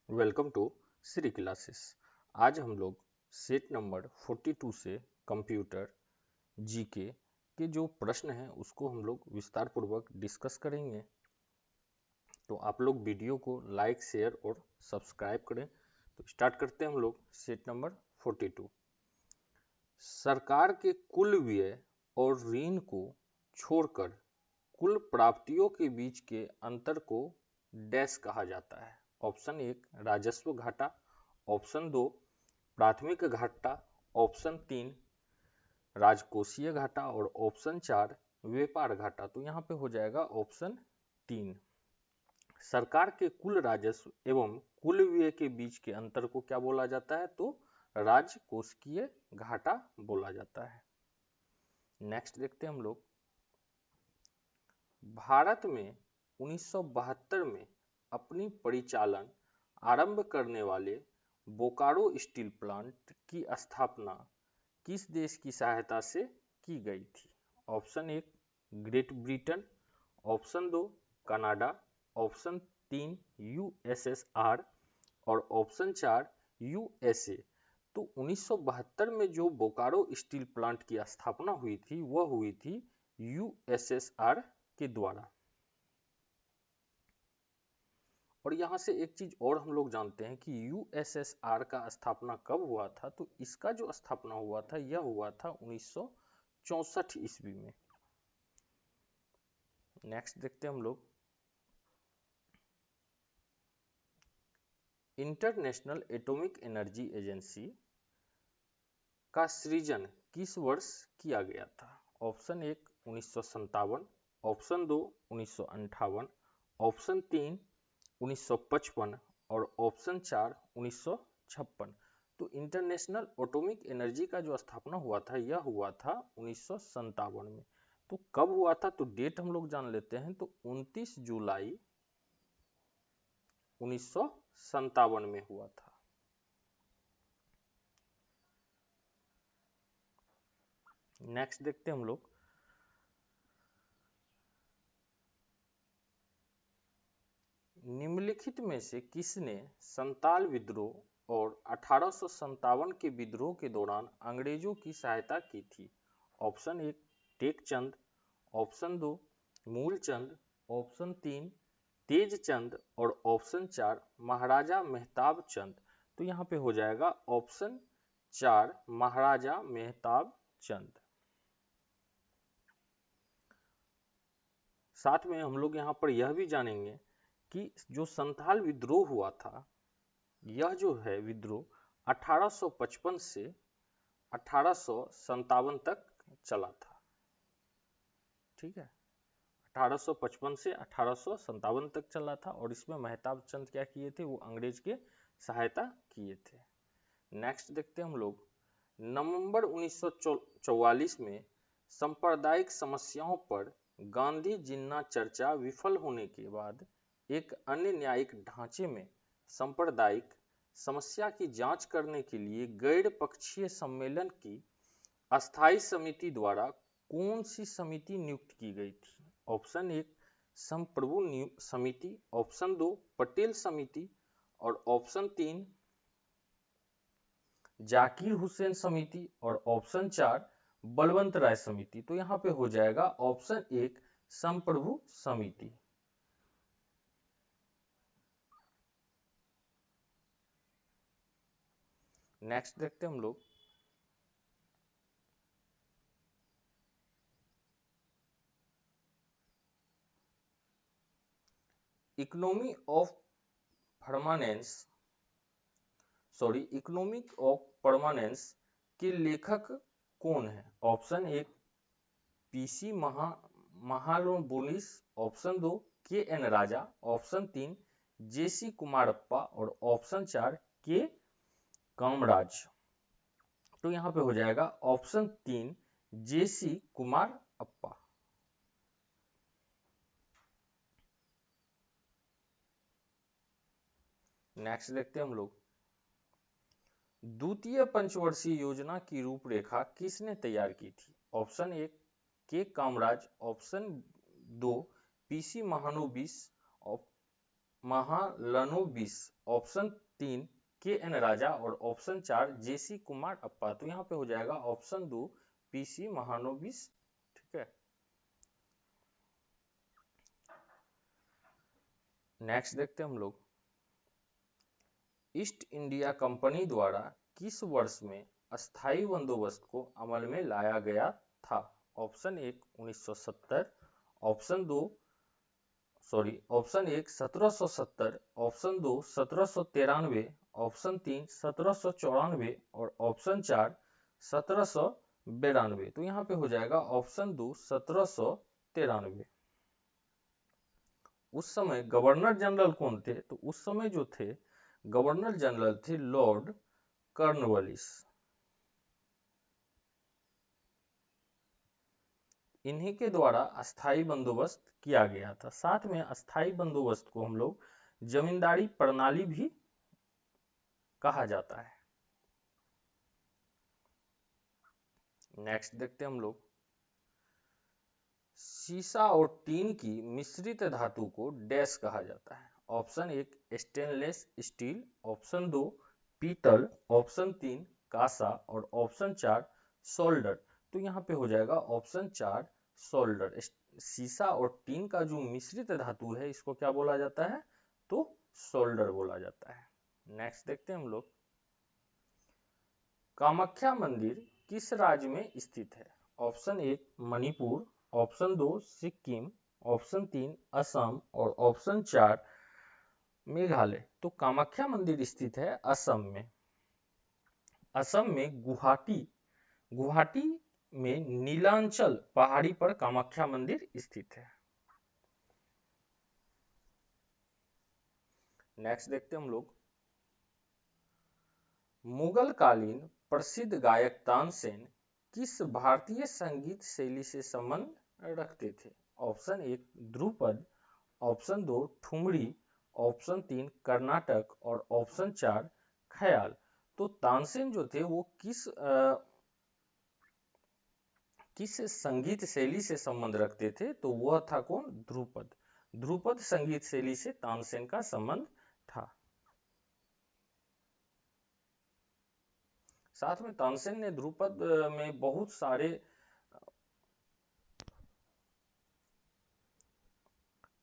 Welcome to Shri classes. आज हम लोग सेट नंबर 42 से कंप्यूटर जीके के जो प्रश्न हैं उसको हम लोग विस्तार पूर्वक डिस्कस करेंगे। तो आप लोग वीडियो को लाइक शेयर और सब्सक्राइब करें। तो स्टार्ट करते हैं हम लोग सेट नंबर 42। सरकार के कुल व्यय और ऋण को छोड़कर कुल प्राप्तियों के बीच के अंतर को डैश कहा जाता है। ऑप्शन 1 राजस्व घाटा, ऑप्शन 2 प्राथमिक घाटा, ऑप्शन 3 राजकोषीय घाटा और ऑप्शन 4 व्यापार घाटा। तो यहाँ पे हो जाएगा ऑप्शन 3। सरकार के कुल राजस्व एवं कुल व्यय के बीच के अंतर को क्या बोला जाता है? तो राजकोषीय घाटा बोला जाता है। नेक्स्ट देखते हैं हम लोग। भारत में 1972 में अपनी परिचालन आरंभ करने वाले बोकारो स्टील प्लांट की स्थापना किस देश की सहायता से की गई थी? Option 1 great Britain, option 2 Canada, option 3 USSR और ऑप्शन 4 यूएसए। तो 1972 में जो बोकारो स्टील प्लांट की स्थापना हुई थी वह हुई थी यूएसएसआर के द्वारा। और यहाँ से एक चीज और हम लोग जानते हैं कि यूएसएसआर का स्थापना कब हुआ था? तो इसका जो स्थापना हुआ था यह हुआ था 1964 ईस्वी में। नेक्स्ट देखते हैं हम लोग। इंटरनेशनल एटॉमिक एनर्जी एजेंसी का सृजन किस वर्ष किया गया था? ऑप्शन 1 1957, ऑप्शन 2 1958, ऑप्शन 3 1955 और ऑप्शन 4 1956। तो इंटरनेशनल एटॉमिक एनर्जी का जो स्थापना हुआ था यह हुआ था 1957 में। तो कब हुआ था? तो डेट हम लोग जान लेते हैं। तो 29 जुलाई 1957 में हुआ था। नेक्स्ट देखते हैं हम लोग। निम्नलिखित में से किसने संताल विद्रोह और 1857 के विद्रोह के दौरान अंग्रेजों की सहायता की थी? Option 1 Tekchand, option 2 Moolchand, option 3 तेजचंद और ऑप्शन 4 महाराजा मेहताब चंद। तो यहाँ पे हो जाएगा ऑप्शन 4 महाराजा मेहताब चंद। साथ में हम लोग यहाँ पर यह भी जानेंगे कि जो संथाल विद्रोह हुआ था यह जो है विद्रोह 1855 से 1857 तक चला था। ठीक है, 1855 से 1857 तक चला था और इसमें मेहताब चंद क्या किए थे? वो अंग्रेज के सहायता किए थे। नेक्स्ट देखते हैं हम लोग। नवंबर 1944 में सांप्रदायिक समस्याओं पर गांधी जिन्ना चर्चा विफल होने के बाद एक अन्य न्यायिक ढांचे में सांप्रदायिक समस्या की जांच करने के लिए गैर पक्षीय सम्मेलन की अस्थायी समिति द्वारा कौन सी समिति नियुक्त की गई थी? ऑप्शन 1 संप्रभु समिति, ऑप्शन 2 पटेल समिति और ऑप्शन 3 जाकिर हुसैन समिति और ऑप्शन 4 बलवंत राय समिति। तो यहाँ पे हो जाएगा ऑप्शन 1 संप्रभु समिति। नेक्स्ट देखते हैं हम लोग। इकोनॉमी ऑफ परमानेंस के लेखक कौन है? ऑप्शन 1 पीसी महालनोबिस, ऑप्शन 2 के एन राजा, ऑप्शन 3 जेसी कुमारप्पा और ऑप्शन 4 के कामराज। तो यहाँ पे हो जाएगा ऑप्शन 3 जेसी कुमारप्पा। नेक्स्ट देखते हैं हम लोग। द्वितीय पंचवर्षीय योजना की रूपरेखा किसने तैयार की थी? Option 1 K Kamaraj, option 2 PC Mahalanobis, Mahalanobis, option 3 K N राजा और ऑप्शन 4 जेसी कुमार अप्पा। तो यहाँ पे हो जाएगा ऑप्शन 2 पीसी महालनोबिस। ठीक है, नेक्स्ट देखते हैं हम लोग, ईस्ट इंडिया कंपनी द्वारा किस वर्ष में अस्थाई बंदोबस्त को अमल में लाया गया था? Option 1 1970, option 2 option 1 1770, option 2 1793, option 3 1794 और ऑप्शन 4 1792। तो यहाँ पे हो जाएगा ऑप्शन 2 1793। उस समय गवर्नर जनरल कौन थे? तो उस समय जो थे गवर्नर जनरल थे लॉर्ड कॉर्नवालिस। इन्हीं के द्वारा अस्थाई बंदोबस्त किया गया था। साथ में अस्थाई बंदोबस्त को हम लोग जमींदारी प्रणाली भी कहा जाता है। नेक्स्ट देखते हैं हम लोग, सीसा और टीन की मिश्रित धातु को डैश कहा जाता है? ऑप्शन 1 स्टेनलेस स्टील, ऑप्शन 2 पीतल, ऑप्शन 3 कांसा और ऑप्शन 4 सोल्डर। तो यहाँ पे हो जाएगा ऑप्शन 4 सोल्डर। सीसा और टीन का जो मिश्रित धातु है इसको क्या बोला जाता है? तो सोल्डर बोला जाता है। नेक्स्ट देखते हैं हम लोग, कामाख्या मंदिर किस राज्य में स्थित है? Option 1 Manipur, option 2 Sikkim, option 3 Assam और ऑप्शन 4 मेघालय। तो कामाख्या मंदिर स्थित है असम में। असम में गुवाहाटी में नीलांचल पहाड़ी पर कामाख्या मंदिर स्थित है। नेक्स्ट देखते हैं हम लोग, मुगल कालीन प्रसिद्ध गायक तानसेन किस भारतीय संगीत शैली से संबंध रखते थे? Option 1 Dhrupad, option 2 thumri, option 3 Karnataka और ऑप्शन 4 ख्याल। तो तानसेन जो थे वो किस संगीत शैली से संबंध रखते थे? तो वह था कौन? ध्रुपद संगीत शैली से तानसेन का संबंध था। साथ में तानसेन ने ध्रुपद में बहुत सारे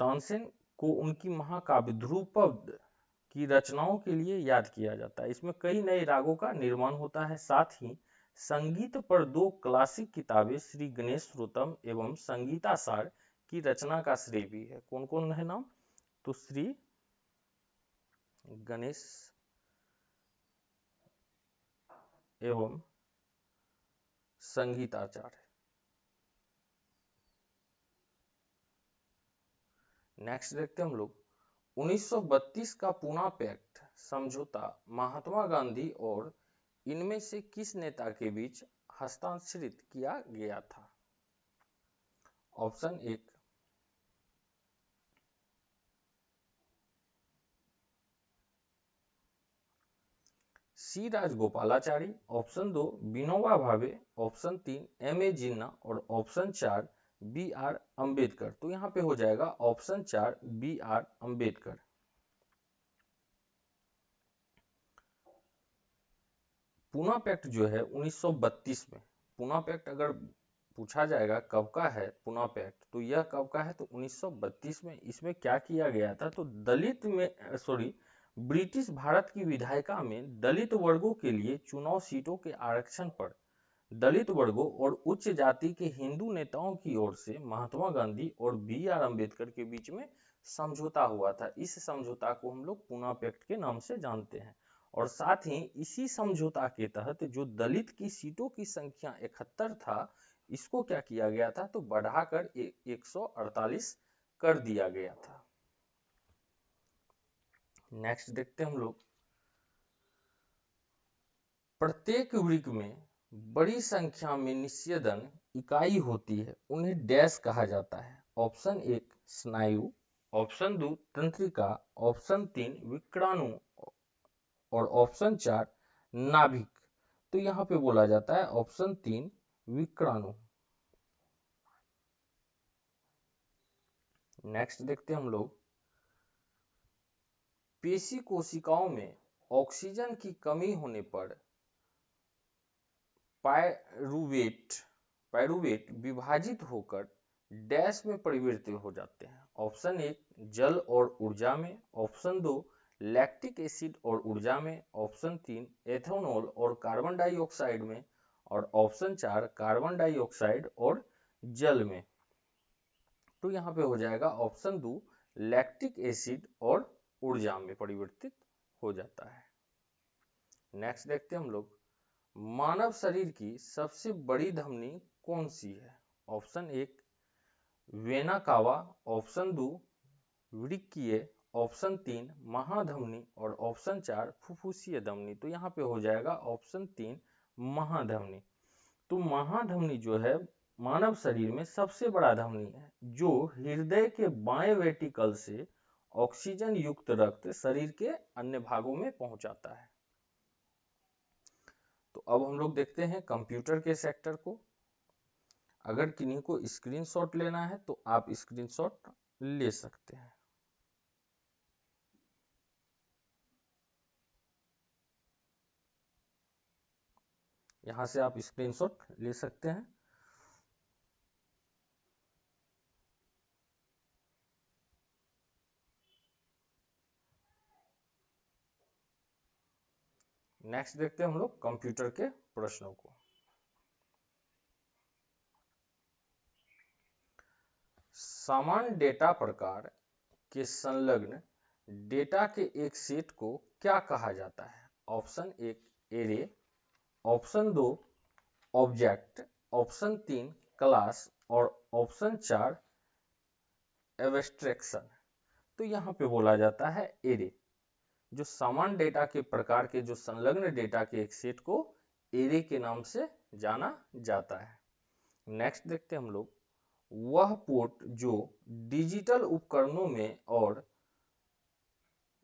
तानसेन को उनकी महाकाव्य ध्रुपद की रचनाओं के लिए याद किया जाता है। इसमें कई नए रागों का निर्माण होता है। साथ ही संगीत पर 2 क्लासिक किताबें श्री गणेश श्रोतम एवं संगीतासार की रचना का श्रेय भी है। कौन कौन है नाम? तो श्री गणेश एवं संगीताचार्य। नेक्स्ट देखते हैं हम लोग, 1932 का पूना पैक्ट समझौता महात्मा गांधी और इनमें से किस नेता के बीच हस्ताक्षरित किया गया था? Option 1 C Rajagopalachari, option 2 Vinoba Bhave, option 3 M A जिन्ना और ऑप्शन 4 बी आर अम्बेडकर। तो यहाँ पे हो जाएगा ऑप्शन 4 बी आर अम्बेडकर। पूना पैक्ट जो है 1932 में, पूना पैक्ट अगर पूछा जाएगा कब का है पूना पैक्ट, तो यह कब का है? तो 1932 में। इसमें क्या किया गया था? तो ब्रिटिश भारत की विधायिका में दलित वर्गों के लिए चुनाव सीटों के आरक्षण पर दलित वर्गों और उच्च जाति के हिंदू नेताओं की ओर से महात्मा गांधी और बी आर अम्बेडकर के बीच में समझौता हुआ था। इस समझौता को हम लोग पूना पैक्ट के नाम से जानते हैं। और साथ ही इसी समझौता के तहत जो दलित की सीटों की संख्या 71 था, इसको क्या किया गया था? तो बढ़ाकर 148 कर दिया गया था। नेक्स्ट देखते हैं हम लोग, प्रत्येक वृक्क में बड़ी संख्या में निस्यंदन इकाई होती है, उन्हें डैश कहा जाता है? ऑप्शन 1 स्नायु, ऑप्शन 2 तंत्रिका, ऑप्शन 3 विक्राणु और ऑप्शन 4 नाभिक। तो यहाँ पे बोला जाता है ऑप्शन 3 विक्राणु। नेक्स्ट देखते हैं हम लोग, पेशी कोशिकाओं में ऑक्सीजन की कमी होने पर पायरुवेट विभाजित होकर डैश में परिवर्तित हो जाते हैं। ऑप्शन 1 जल और ऊर्जा में, ऑप्शन 2 लैक्टिक एसिड और ऊर्जा में, ऑप्शन 3 एथेनॉल और कार्बन डाइऑक्साइड में, और ऑप्शन 4 कार्बन डाइऑक्साइड और जल में। तो यहाँ पे हो जाएगा ऑप्शन 2 लैक्टिक एसिड और ऊर्जा में परिवर्तित हो जाता है। नेक्स्ट देखते हैं हम लोग, मानव शरीर की सबसे बड़ी धमनी कौन सी है? ऑप्शन 1 वेना कावा, ऑप्शन 2 वृक्कीय, ऑप्शन 3 महाधमनी और ऑप्शन 4 फुफ्फुसीय धमनी। तो यहाँ पे हो जाएगा ऑप्शन 3 महाधमनी। तो महाधमनी जो है मानव शरीर में सबसे बड़ा धमनी है, जो हृदय के बाएं वेंट्रिकल से ऑक्सीजन युक्त रक्त शरीर के अन्य भागों में पहुंचाता है। तो अब हम लोग देखते हैं कंप्यूटर के सेक्टर को। अगर किन्हीं को स्क्रीनशॉट लेना है तो आप स्क्रीनशॉट ले सकते हैं। यहां से आप स्क्रीनशॉट ले सकते हैं। नेक्स्ट देखते हैं हम लोग कंप्यूटर के प्रश्नों को। समान डेटा प्रकार के संलग्न डेटा के एक सेट को क्या कहा जाता है? Option 1 array, option 2 object, option 3 class और ऑप्शन 4 एब्स्ट्रैक्शन। तो यहाँ पे बोला जाता है एरे। जो समान डेटा के प्रकार के जो संलग्न डेटा के एक सेट को एरे के नाम से जाना जाता है। नेक्स्ट देखते हैं हम लोग, वह पोर्ट जो डिजिटल उपकरणों में और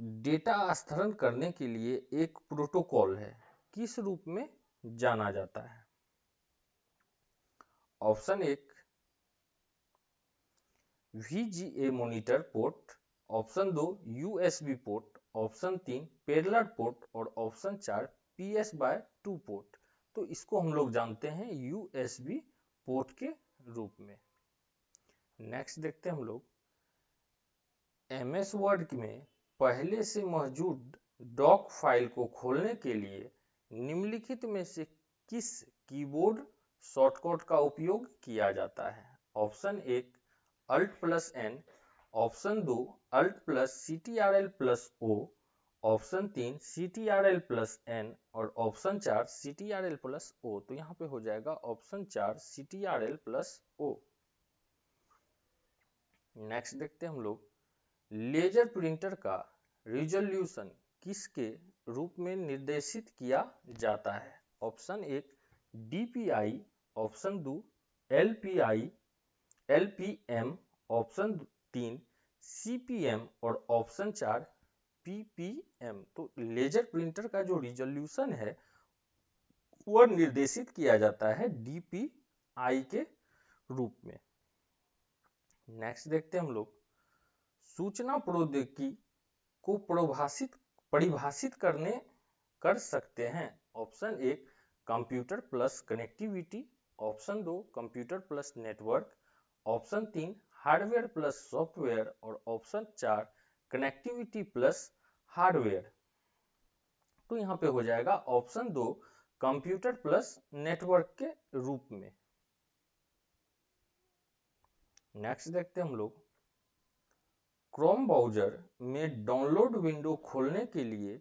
डेटा स्थानांतरण करने के लिए एक प्रोटोकॉल है, किस रूप में जाना जाता है? Option 1 VGA monitor port, option 2 USB port, option 3 parallel port और ऑप्शन 4 PS/2 पोर्ट। तो इसको हम लोग जानते हैं USB पोर्ट के रूप में। नेक्स्ट देखते हैं हम लोग, MS वर्ड में पहले से मौजूद डॉक फाइल को खोलने के लिए निम्नलिखित में से किस कीबोर्ड शॉर्टकट का उपयोग किया जाता है? Option 1 Alt+N, option 2 Alt+CTRL+O, option 3 CTRL+N और ऑप्शन 4 CTRL+O। तो यहाँ पे हो जाएगा ऑप्शन 4 CTRL+O। नेक्स्ट देखते हैं हम लोग, लेजर प्रिंटर का रिजोल्यूशन किसके रूप में निर्देशित किया जाता है? Option 1 DPI, option 2 LPM, option 3 CPM और ऑप्शन 4 PPM। तो लेजर प्रिंटर का जो रिजोल्यूशन है वह निर्देशित किया जाता है DPI के रूप में। नेक्स्ट देखते हैं हम लोग, सूचना प्रौद्योगिकी को परिभाषित कर सकते हैं। Option 1 computer plus connectivity, option 2 computer plus network, option 3 hardware plus software और ऑप्शन 4 कनेक्टिविटी प्लस हार्डवेयर। तो यहाँ पे हो जाएगा ऑप्शन 2 कंप्यूटर प्लस नेटवर्क के रूप में। नेक्स्ट देखते हैं हम लोग, क्रोम ब्राउज़र में डाउनलोड विंडो खोलने के लिए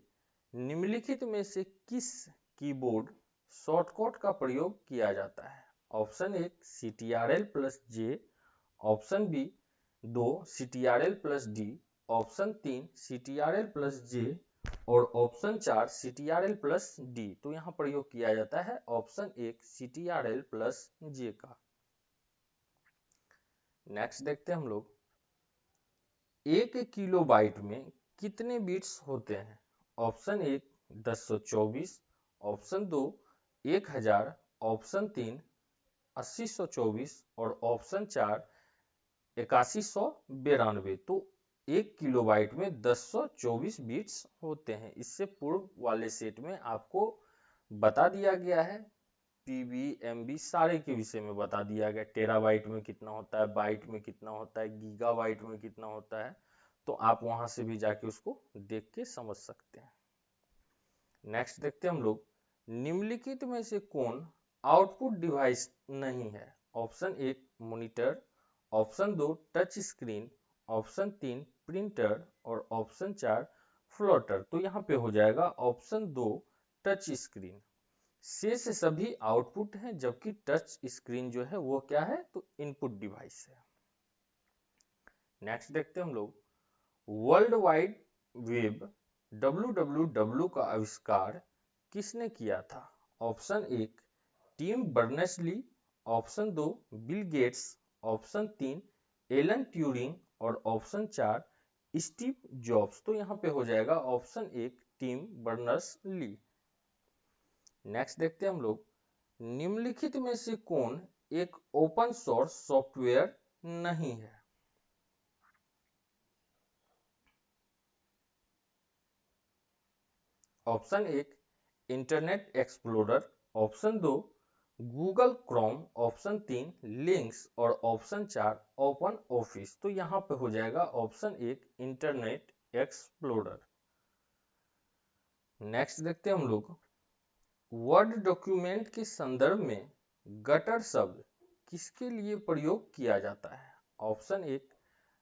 निम्नलिखित में से किस कीबोर्ड शॉर्टकट का प्रयोग किया जाता है? Option 1 CTRL+J, option 2 CTRL+D, option 3 CTRL+J और ऑप्शन 4 CTRL+D। तो यहाँ प्रयोग किया जाता है ऑप्शन 1 CTRL+J का। नेक्स्ट देखते हैं हम लोग, 1 किलोबाइट में कितने बिट्स होते हैं? ऑप्शन 1 1024, ऑप्शन 2 1000, ऑप्शन 3 8024 और ऑप्शन 4 8192। तो 1 किलोबाइट में 1024 बिट्स होते हैं। इससे पूर्व वाले सेट में आपको बता दिया गया है, पीबी एमबी सारे के विषय में बता दिया गया, टेराबाइट में कितना होता है, बाइट में कितना होता है, गीगाबाइट में कितना होता है, तो आप वहां से भी जाके उसको देख के समझ सकते हैं। नेक्स्ट देखते हैं हम लोग, निम्नलिखित में से कौन आउटपुट डिवाइस नहीं है? Option 1 monitor, option 2 touch screen, option 3 printer और ऑप्शन 4 फ्लोटर। तो यहाँ पे हो जाएगा ऑप्शन 2 टच स्क्रीन। शेष सभी आउटपुट हैं, जबकि टच स्क्रीन जो है वो क्या है, तो इनपुट डिवाइस है। नेक्स्ट देखते हैं हम लोग, वर्ल्ड वाइड वेब WWW का आविष्कार किसने किया था? Option 1 Tim Berners Lee, option 2 Bill Gates, option 3 Alan Turing और ऑप्शन 4 स्टीव जॉब्स। तो यहाँ पे हो जाएगा ऑप्शन 1 टिम बर्नर्स-ली। नेक्स्ट देखते हैं हम लोग, निम्नलिखित में से कौन एक ओपन सोर्स सॉफ्टवेयर नहीं है? Option 1 internet explorer, option 2 Google Chrome, option 3 links और ऑप्शन 4 ओपन ऑफिस। तो यहाँ पे हो जाएगा ऑप्शन 1 इंटरनेट एक्सप्लोरर। नेक्स्ट देखते हैं हम लोग, वर्ड डॉक्यूमेंट के संदर्भ में गटर शब्द किसके लिए प्रयोग किया जाता है? ऑप्शन 1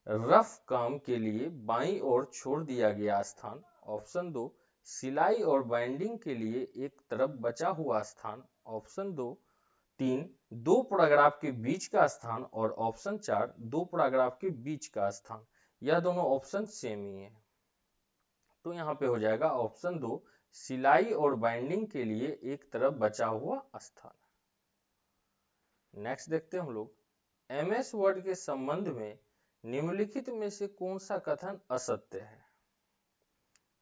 रफ काम के लिए बाईं ओर छोड़ दिया गया स्थान, ऑप्शन 2 सिलाई और बाइंडिंग के लिए एक तरफ बचा हुआ स्थान, ऑप्शन 3 दो पैराग्राफ के बीच का स्थान और ऑप्शन 4 दो पैराग्राफ के बीच का स्थान। यह दोनों ऑप्शन सेम ही है, तो यहाँ पे हो जाएगा ऑप्शन 2 सिलाई और बाइंडिंग के लिए एक तरफ बचा हुआ स्थान। नेक्स्ट देखते हैं हम लोग, एमएस वर्ड के संबंध में निम्नलिखित में से कौन सा कथन असत्य है?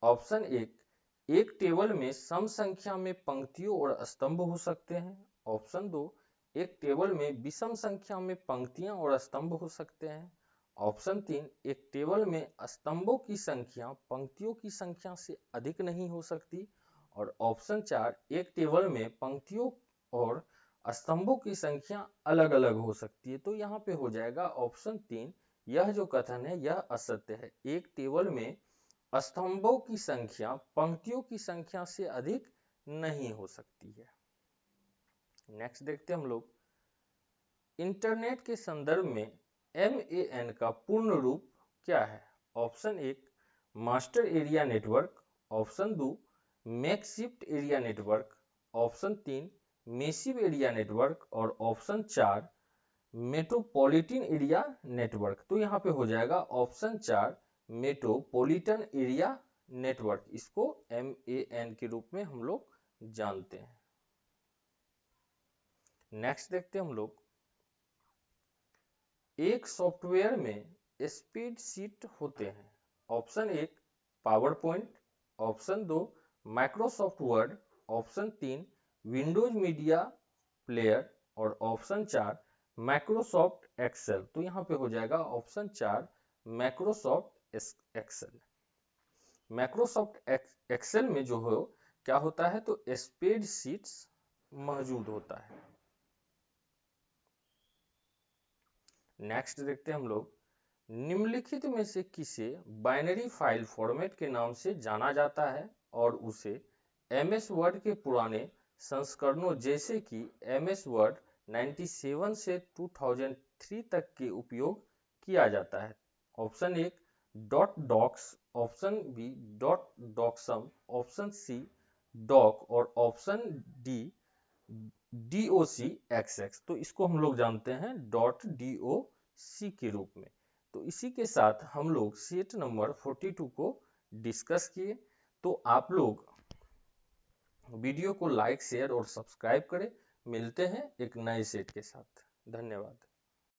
ऑप्शन 1 एक टेबल में सम संख्या में पंक्तियों और स्तंभ हो सकते हैं, ऑप्शन 2 एक टेबल में विषम संख्या में पंक्तियां और स्तंभ हो सकते हैं, ऑप्शन 3 एक टेबल में स्तंभों की संख्या पंक्तियों की संख्या से अधिक नहीं हो सकती, और ऑप्शन 4 एक टेबल में पंक्तियों और स्तंभों की संख्या अलग अलग हो सकती है। तो यहाँ पे हो जाएगा ऑप्शन 3, यह जो कथन है यह असत्य है। एक टेबल में स्तंभों की संख्या पंक्तियों की संख्या से अधिक नहीं हो सकती है। नेक्स्ट देखते हैं हम लोग, इंटरनेट के संदर्भ में MAN का पूर्ण रूप क्या है? Option 1 master area network, option 2 makeshift area network, option 3 massive area network और ऑप्शन 4 मेट्रोपॉलिटन एरिया नेटवर्क। तो यहाँ पे हो जाएगा ऑप्शन 4 मेट्रोपॉलिटन एरिया नेटवर्क। इसको MAN के रूप में हम लोग जानते हैं। नेक्स्ट देखते हैं हम लोग, एक सॉफ्टवेयर में स्प्रेडशीट होते हैं। Option 1 power point, option 2 Microsoft Word, option 3 Windows Media Player और ऑप्शन 4 माइक्रोसॉफ्ट एक्सेल। तो यहाँ पे हो जाएगा option 4 Microsoft Excel. Microsoft Excel में जो हो क्या होता है, तो स्प्रेडशीट्स मौजूद होता है। नेक्स्ट देखते हैं हम लोग, निम्नलिखित में से किसे बाइनरी फाइल फॉर्मेट के नाम से जाना जाता है और उसे MS वर्ड के पुराने संस्करणों जैसे कि MS वर्ड 97 से 2003 तक के उपयोग किया जाता है? Option 1 dot docx, option B dot docxm, option C doc और ऑप्शन डी DOCXX। तो इसको हम लोग जानते हैं .DOC के रूप में। तो इसी के साथ हम लोग सेट नंबर 42 को डिस्कस किए। तो आप लोग वीडियो को लाइक शेयर और सब्सक्राइब करें। मिलते हैं एक नए सेट के साथ। धन्यवाद।